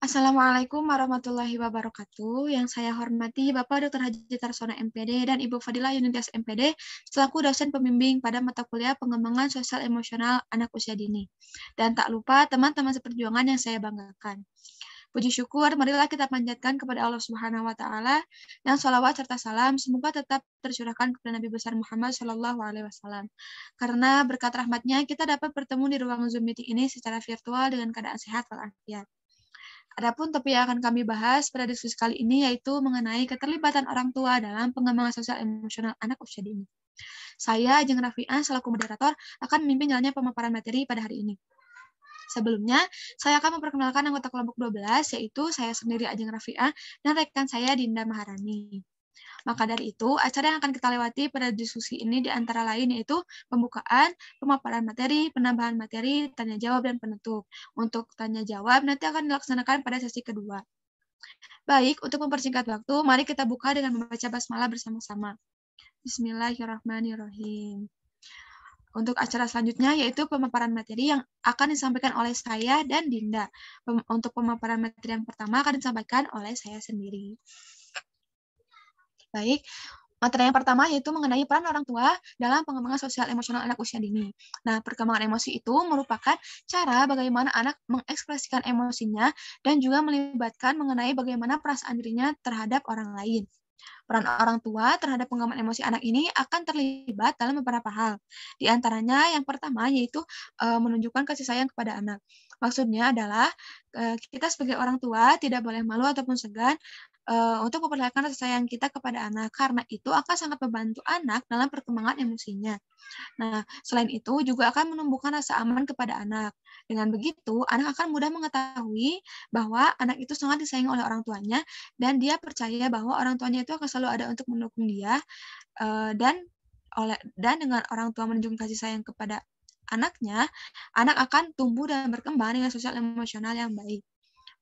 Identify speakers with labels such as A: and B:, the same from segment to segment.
A: Assalamualaikum warahmatullahi wabarakatuh. Yang saya hormati Bapak Dr. Haji Tarsona MPD dan Ibu Fadilah Yunitas MPD selaku dosen pembimbing pada mata kuliah pengembangan sosial emosional anak usia dini. Dan tak lupa teman-teman seperjuangan yang saya banggakan. Puji syukur, marilah kita panjatkan kepada Allah Subhanahu wa Ta'ala, dan sholawat serta salam semoga tetap tercurahkan kepada Nabi besar Muhammad Shallallahu Alaihi Wasallam. Karena berkat rahmatnya kita dapat bertemu di ruang Zoom meeting ini secara virtual dengan keadaan sehat walafiat. Adapun topik yang akan kami bahas pada diskusi kali ini yaitu mengenai keterlibatan orang tua dalam pengembangan sosial emosional anak usia dini. Saya, Ajeng Rafi'an, selaku moderator, akan memimpin jalannya pemaparan materi pada hari ini. Sebelumnya, saya akan memperkenalkan anggota kelompok 12, yaitu saya sendiri Ajeng Rafi'ah dan rekan saya Dinda Maharani. Maka dari itu, acara yang akan kita lewati pada diskusi ini di antara lain yaitu pembukaan, pemaparan materi, penambahan materi, tanya jawab, dan penutup. Untuk tanya jawab nanti akan dilaksanakan pada sesi kedua. Baik, untuk mempersingkat waktu, mari kita buka dengan membaca basmalah bersama-sama. Bismillahirrahmanirrahim. Untuk acara selanjutnya yaitu pemaparan materi yang akan disampaikan oleh saya dan Dinda. Untuk pemaparan materi yang pertama akan disampaikan oleh saya sendiri. Baik, materi yang pertama yaitu mengenai peran orang tua dalam pengembangan sosial emosional anak usia dini. Nah, perkembangan emosi itu merupakan cara bagaimana anak mengekspresikan emosinya dan juga melibatkan mengenai bagaimana perasaan dirinya terhadap orang lain. Peran orang tua terhadap pengembangan emosi anak ini akan terlibat dalam beberapa hal. Di antaranya yang pertama yaitu menunjukkan kasih sayang kepada anak. Maksudnya adalah kita sebagai orang tua tidak boleh malu ataupun segan untuk memperlihatkan rasa sayang kita kepada anak, karena itu akan sangat membantu anak dalam perkembangan emosinya. Nah, selain itu juga akan menumbuhkan rasa aman kepada anak. Dengan begitu, anak akan mudah mengetahui bahwa anak itu sangat disayangi oleh orang tuanya dan dia percaya bahwa orang tuanya itu akan selalu ada untuk mendukung dia dan dengan orang tua menunjukkan kasih sayang kepada anaknya, anak akan tumbuh dan berkembang dengan sosial emosional yang baik.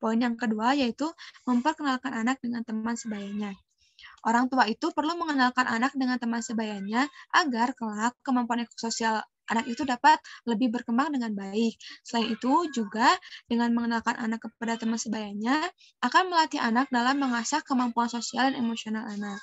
A: Poin yang kedua yaitu memperkenalkan anak dengan teman sebayanya. Orang tua itu perlu mengenalkan anak dengan teman sebayanya agar kelak kemampuan sosial anak itu dapat lebih berkembang dengan baik. Selain itu juga dengan mengenalkan anak kepada teman sebayanya akan melatih anak dalam mengasah kemampuan sosial dan emosional anak.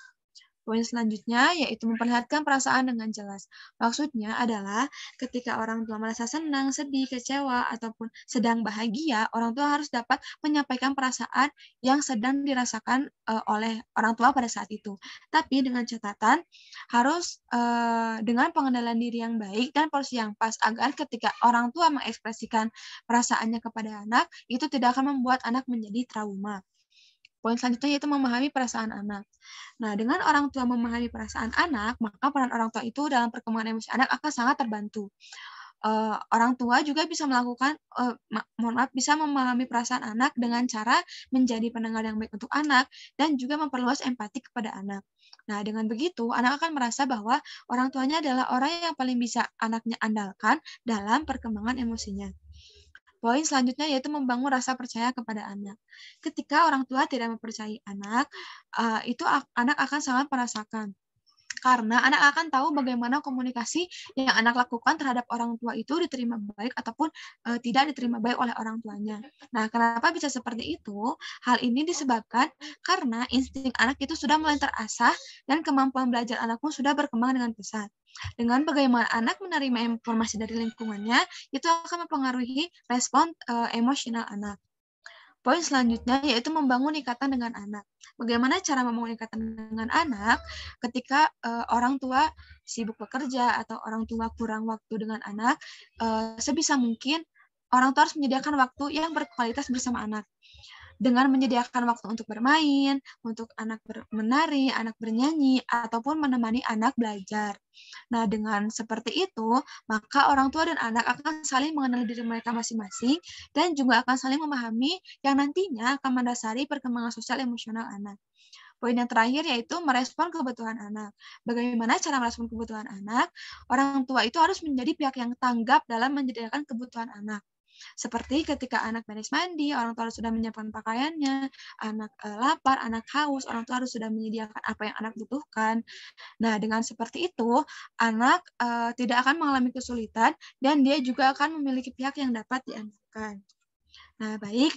A: Poin selanjutnya yaitu memperlihatkan perasaan dengan jelas. Maksudnya adalah ketika orang tua merasa senang, sedih, kecewa, ataupun sedang bahagia, orang tua harus dapat menyampaikan perasaan yang sedang dirasakan oleh orang tua pada saat itu. Tapi dengan catatan harus dengan pengendalian diri yang baik dan porsi yang pas agar ketika orang tua mengekspresikan perasaannya kepada anak, itu tidak akan membuat anak menjadi trauma. Poin selanjutnya yaitu memahami perasaan anak. Nah, dengan orang tua memahami perasaan anak, maka peran orang tua itu dalam perkembangan emosi anak akan sangat terbantu. Orang tua juga bisa melakukan, bisa memahami perasaan anak dengan cara menjadi pendengar yang baik untuk anak dan juga memperluas empati kepada anak. Nah, dengan begitu, anak akan merasa bahwa orang tuanya adalah orang yang paling bisa anaknya andalkan dalam perkembangan emosinya. Poin selanjutnya yaitu membangun rasa percaya kepada anak. Ketika orang tua tidak mempercayai anak, itu anak akan sangat merasakan. Karena anak akan tahu bagaimana komunikasi yang anak lakukan terhadap orang tua itu diterima baik ataupun tidak diterima baik oleh orang tuanya. Nah, kenapa bisa seperti itu? Hal ini disebabkan karena insting anak itu sudah mulai terasah dan kemampuan belajar anak pun sudah berkembang dengan pesat. Dengan bagaimana anak menerima informasi dari lingkungannya, itu akan mempengaruhi respon emosional anak. Poin selanjutnya yaitu membangun ikatan dengan anak. Bagaimana cara membangun ikatan dengan anak ketika orang tua sibuk bekerja atau orang tua kurang waktu dengan anak, sebisa mungkin orang tua harus menyediakan waktu yang berkualitas bersama anak. Dengan menyediakan waktu untuk bermain, untuk anak menari, anak bernyanyi, ataupun menemani anak belajar. Nah, dengan seperti itu, maka orang tua dan anak akan saling mengenali diri mereka masing-masing dan juga akan saling memahami yang nantinya akan mendasari perkembangan sosial emosional anak. Poin yang terakhir yaitu merespon kebutuhan anak. Bagaimana cara merespon kebutuhan anak? Orang tua itu harus menjadi pihak yang tanggap dalam menyediakan kebutuhan anak. Seperti ketika anak beres mandi, orang tua harus sudah menyiapkan pakaiannya, anak lapar, anak haus, orang tua harus sudah menyediakan apa yang anak butuhkan. Nah, dengan seperti itu, anak tidak akan mengalami kesulitan dan dia juga akan memiliki pihak yang dapat diandalkan. Nah, baik.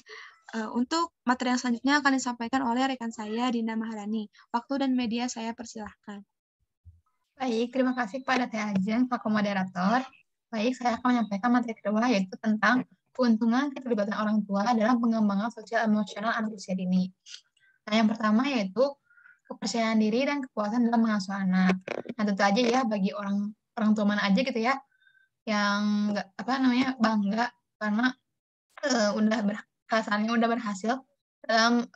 A: Untuk materi yang selanjutnya akan disampaikan oleh rekan saya, Dinda Maharani. Waktu dan media saya persilahkan.
B: Baik, terima kasih kepada Teh Ajeng, Pak Moderator. Baik, saya akan menyampaikan materi kedua, yaitu tentang keuntungan keterlibatan orang tua dalam pengembangan sosial emosional anak usia dini. Nah, yang pertama yaitu kepercayaan diri dan kepuasan dalam mengasuh anak. Nah, tentu aja ya bagi orang tua mana aja gitu ya yang bangga karena kasarnya udah berhasil dalam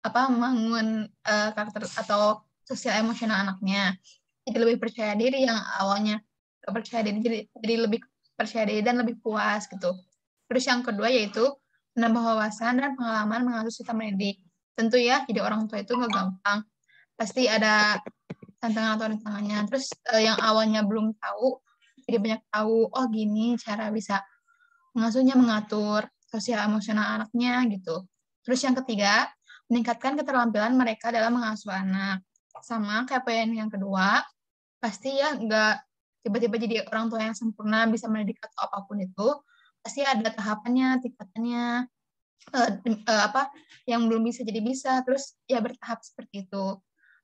B: membangun karakter atau sosial emosional anaknya. Jadi lebih percaya diri, yang awalnya gak percaya diri jadi lebih percaya diri dan lebih puas gitu. Terus yang kedua yaitu menambah wawasan dan pengalaman mengasuh sistem mendidik. Tentu ya, jadi orang tua itu nggak gampang. Pasti ada tantangan atau rintangannya. Terus yang awalnya belum tahu, jadi banyak tahu, oh gini cara bisa mengasuhnya, mengatur sosial emosional anaknya gitu. Terus yang ketiga, meningkatkan keterampilan mereka dalam mengasuh anak. Sama kayak poin yang kedua, pasti ya nggak tiba-tiba jadi orang tua yang sempurna bisa mendidik atau apapun itu. Pasti ada tahapannya, tingkatannya, yang belum bisa jadi bisa, terus ya bertahap seperti itu.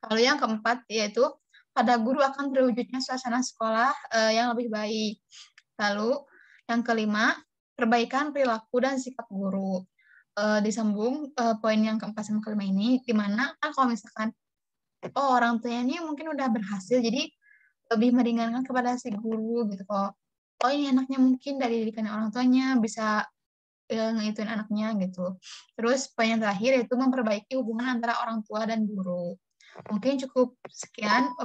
B: Lalu yang keempat yaitu pada guru akan terwujudnya suasana sekolah yang lebih baik. Lalu yang kelima, perbaikan perilaku dan sikap guru. Disambung poin yang keempat sama kelima ini, di mana kan kalau misalkan orang tuanya ini mungkin udah berhasil, jadi lebih meringankan kepada si guru gitu kok. Oh ini anaknya mungkin dari didikan orang tuanya bisa ngituin anaknya gitu. Terus poin yang terakhir yaitu memperbaiki hubungan antara orang tua dan guru. Mungkin cukup sekian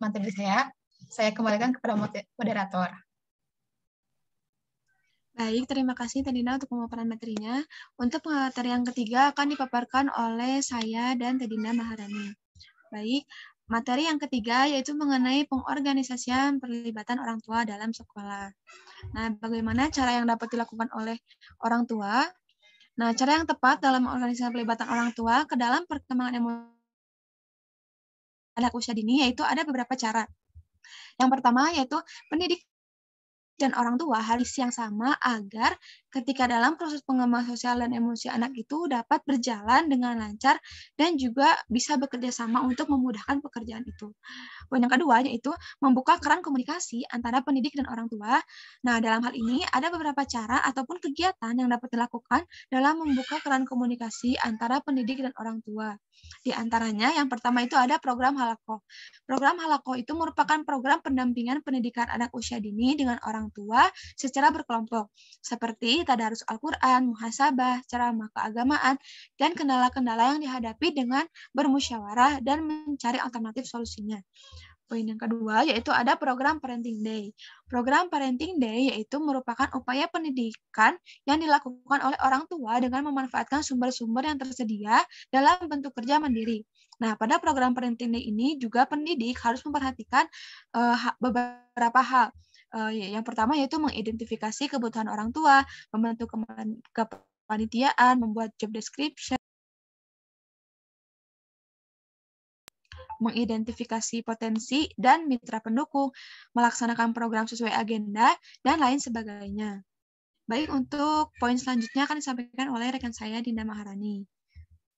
B: materi saya. Saya kembalikan kepada moderator.
A: Baik, terima kasih Tedina untuk pemaparan materinya. Untuk materi yang ketiga akan dipaparkan oleh saya dan Tedina Maharani. Baik, materi yang ketiga yaitu mengenai pengorganisasian perlibatan orang tua dalam sekolah. Nah, bagaimana cara yang dapat dilakukan oleh orang tua? Nah, cara yang tepat dalam organisasi pelibatan orang tua ke dalam perkembangan emosi anak usia dini yaitu ada beberapa cara. Yang pertama yaitu pendidik dan orang tua harus yang sama agar ketika dalam proses pengembangan sosial dan emosi anak itu dapat berjalan dengan lancar dan juga bisa bekerja sama untuk memudahkan pekerjaan itu. Poin yang kedua yaitu membuka keran komunikasi antara pendidik dan orang tua. Nah, dalam hal ini ada beberapa cara ataupun kegiatan yang dapat dilakukan dalam membuka keran komunikasi antara pendidik dan orang tua. Di antaranya yang pertama itu ada program Halako. Program Halako itu merupakan program pendampingan pendidikan anak usia dini dengan orang tua secara berkelompok, seperti tadarus Al-Quran, muhasabah, ceramah keagamaan, dan kendala-kendala yang dihadapi dengan bermusyawarah dan mencari alternatif solusinya. Poin yang kedua yaitu ada program Parenting Day. Program Parenting Day yaitu merupakan upaya pendidikan yang dilakukan oleh orang tua dengan memanfaatkan sumber-sumber yang tersedia dalam bentuk kerja mandiri. Nah, pada program Parenting Day ini juga pendidik harus memperhatikan beberapa hal. Yang pertama yaitu mengidentifikasi kebutuhan orang tua, membentuk kepanitiaan, membuat job description, mengidentifikasi potensi dan mitra pendukung, melaksanakan program sesuai agenda, dan lain sebagainya. Baik, untuk poin selanjutnya akan disampaikan oleh rekan saya, Dinda Maharani.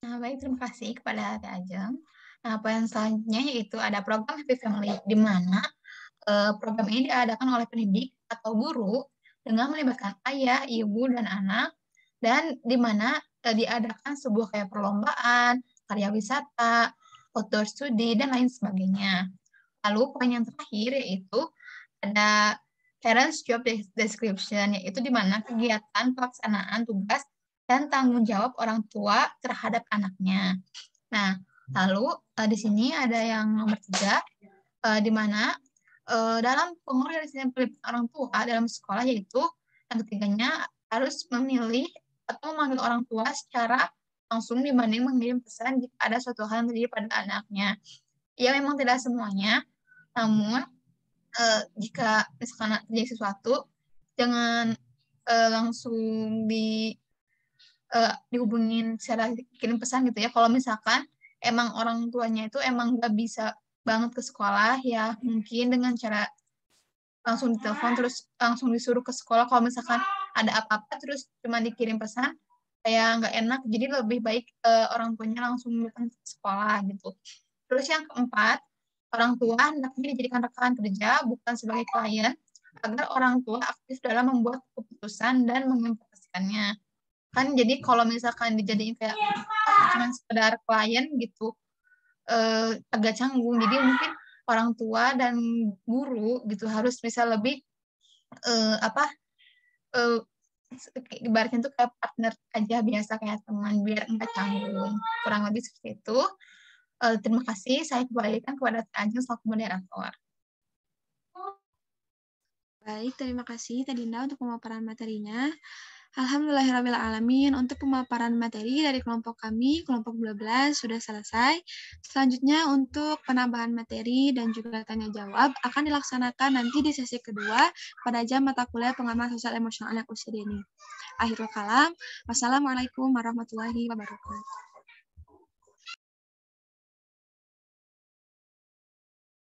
B: Nah, baik, terima kasih kepada Teh Ajeng. Nah, poin selanjutnya yaitu ada program Happy Family, di mana program ini diadakan oleh pendidik atau guru dengan melibatkan ayah, ibu, dan anak, dan di mana diadakan sebuah kayak perlombaan, karya wisata, outdoor studi, dan lain sebagainya. Lalu poin yang terakhir yaitu ada parents job description, yaitu di mana kegiatan pelaksanaan tugas dan tanggung jawab orang tua terhadap anaknya. Nah, lalu di sini ada yang nomor 3, di mana dalam pengorganisasian orang tua dalam sekolah, yaitu yang ketiganya harus memilih atau memanggil orang tua secara langsung dibanding mengirim pesan jika ada suatu hal yang terjadi pada anaknya. Ya memang tidak semuanya, namun jika misalkan terjadi sesuatu, jangan langsung dihubungin secara kirim pesan gitu ya. Kalau misalkan emang orang tuanya itu emang nggak bisa banget ke sekolah, ya mungkin dengan cara langsung ditelepon terus langsung disuruh ke sekolah. Kalau misalkan ada apa-apa terus cuma dikirim pesan, kayak nggak enak, jadi lebih baik orang tuanya langsung datang ke sekolah gitu. Terus yang keempat, orang tua hendaknya dijadikan rekan kerja bukan sebagai klien, agar orang tua aktif dalam membuat keputusan dan mengimplementasikannya. Kan jadi kalau misalkan dijadiin kayak cuma sekedar klien gitu, agak canggung. Jadi mungkin orang tua dan guru gitu harus bisa lebih apa ibaratnya tuh kayak partner aja biasa kayak teman biar enggak canggung. Kurang lebih seperti itu. Terima kasih. Saya kembalikan kepada Teh Ajeng selaku moderator.
A: Baik, terima kasih Teh Dinda untuk pemaparan materinya. Alhamdulillahirrahmanirrahim. Untuk pemaparan materi dari kelompok kami, kelompok 12 sudah selesai. Selanjutnya untuk penambahan materi dan juga tanya jawab akan dilaksanakan nanti di sesi kedua pada jam mata kuliah pengembangan sosial emosional anak usia dini. Akhirul kalam. Wassalamualaikum warahmatullahi wabarakatuh.